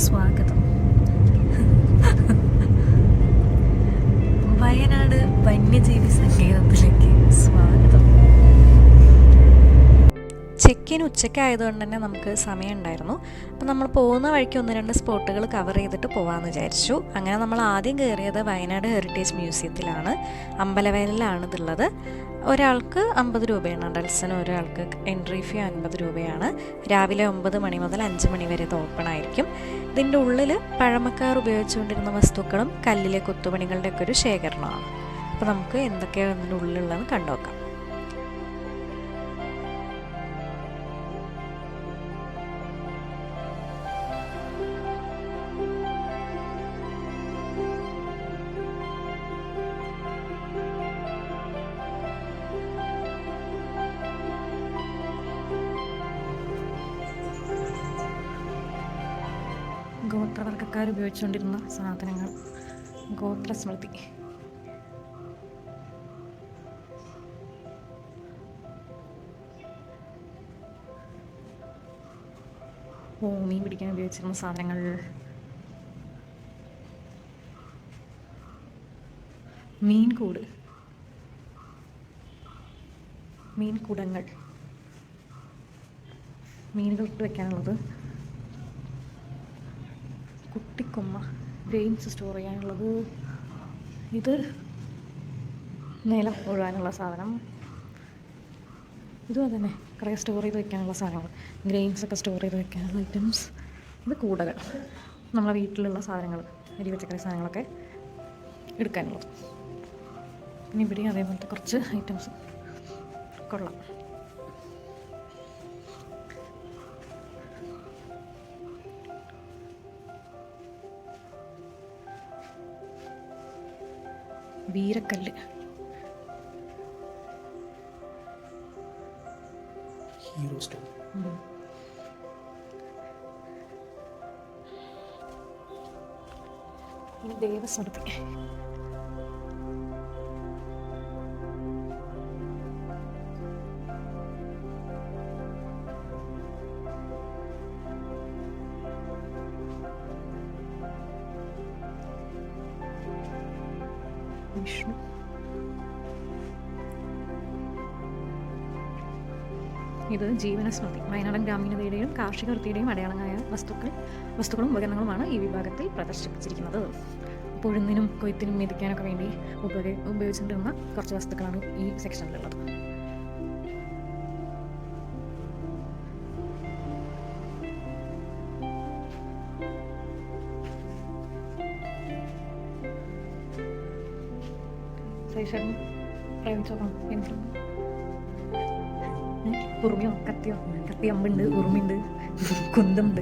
സ്വാഗതം. വയനാട് വന്യജീവി സങ്കേതത്തിലേക്ക് സ്വാഗതം. ചെക്കിന് ഉച്ചയ്ക്കായതുകൊണ്ട് തന്നെ നമുക്ക് സമയം ഉണ്ടായിരുന്നു. അപ്പോൾ നമ്മൾ പോകുന്ന വഴിക്ക് 1-2 സ്പോട്ടുകൾ കവർ ചെയ്തിട്ട് പോകാമെന്ന് വിചാരിച്ചു. അങ്ങനെ നമ്മൾ ആദ്യം കയറിയത് വയനാട് ഹെറിറ്റേജ് മ്യൂസിയത്തിലാണ്. അമ്പലവയലിലാണ് ഇതുള്ളത്. ഒരാൾക്ക് 50 രൂപയാണ് അഡൽസിന്, ഒരാൾക്ക് എൻട്രി ഫീ 50 രൂപയാണ്. രാവിലെ 9 മണി മുതൽ 5 മണി വരെ ഇത് ഓപ്പൺ ആയിരിക്കും. ഇതിൻ്റെ ഉള്ളിൽ പഴമക്കാർ ഉപയോഗിച്ചുകൊണ്ടിരുന്ന വസ്തുക്കളും കല്ലിലെ കൊത്തുപണികളുടെയൊക്കെ ഒരു ശേഖരണമാണ്. അപ്പോൾ നമുക്ക് എന്തൊക്കെയാണ് ഇതിൻ്റെ ഉള്ളിലുള്ളതെന്ന് കണ്ടുനോക്കാം. ഗോത്രവർഗ്ഗക്കാർ ഉപയോഗിച്ചുകൊണ്ടിരുന്ന സാധനങ്ങൾ, ഗോത്രസ്മൃതി. മീൻ പിടിക്കാൻ ഉപയോഗിച്ചിരുന്ന സാധനങ്ങൾ, മീൻകൂട്, മീൻകുടങ്ങൾ, മീനുകൾ ഇട്ട് വെക്കാനുള്ളത്, കുട്ടിക്കൊമ്മ, ഗ്രെയിൻസ് സ്റ്റോർ ചെയ്യാനുള്ളത്, ഇത് നിലം ഒഴുകാനുള്ള സാധനം, ഇതും അതന്നെ കുറേ സ്റ്റോർ ചെയ്ത് വെക്കാനുള്ള സാധനങ്ങൾ, ഗ്രെയിൻസൊക്കെ സ്റ്റോർ ചെയ്ത് വെക്കാനുള്ള ഐറ്റംസ്. ഇത് കൂടകൾ, നമ്മളെ വീട്ടിലുള്ള സാധനങ്ങൾ, അരി പച്ചക്കറി സാധനങ്ങളൊക്കെ എടുക്കാനുള്ളത്. പിന്നെ ഇവിടെയും അതേപോലത്തെ കുറച്ച് ഐറ്റംസ് കൊള്ളാം. വീരക്കല്ല്, ഹീറോ സ്റ്റോൺ, ദേവസ്മൃതി, വിഷ്ണു, ഇത് ജീവനസ്മൃതി. വയനാടൻ ഗ്രാമീണതയുടെയും കാർഷിക വൃത്തിയുടെയും അടയാളങ്ങളായ വസ്തുക്കളും ഉപകരണങ്ങളുമാണ് ഈ വിഭാഗത്തിൽ പ്രദർശിപ്പിച്ചിരിക്കുന്നത്. ഉഴുന്നിനും കൊയ്ത്തിനും മെതിക്കാനൊക്കെ വേണ്ടി ഉപയോഗിച്ചിട്ടുള്ള കുറച്ച് വസ്തുക്കളാണ് ഈ സെക്ഷനിലുള്ളത്. ഉറുമിയോ കത്തി അമ്പുണ്ട്, ഉറുമിണ്ട്, കുന്തമുണ്ട്.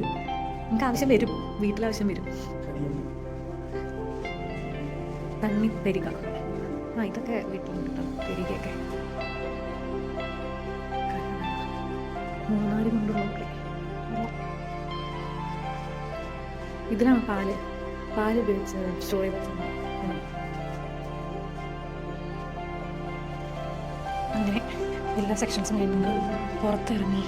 നമുക്ക് ആവശ്യം വരും, വീട്ടിലാവശ്യം വരും. തണ്ണി പെരുക, ഇതൊക്കെ വീട്ടിലുണ്ട് കേട്ടോ. പെരുകയൊക്കെ മൂന്നാല് കൊണ്ടുള്ള ഇതിലാണ് പാല് ഉപയോഗിച്ച് സ്റ്റോർ ചെയ്ത്. അങ്ങനെ എല്ലാ സെക്ഷൻസും കഴിഞ്ഞ് പുറത്തിറങ്ങി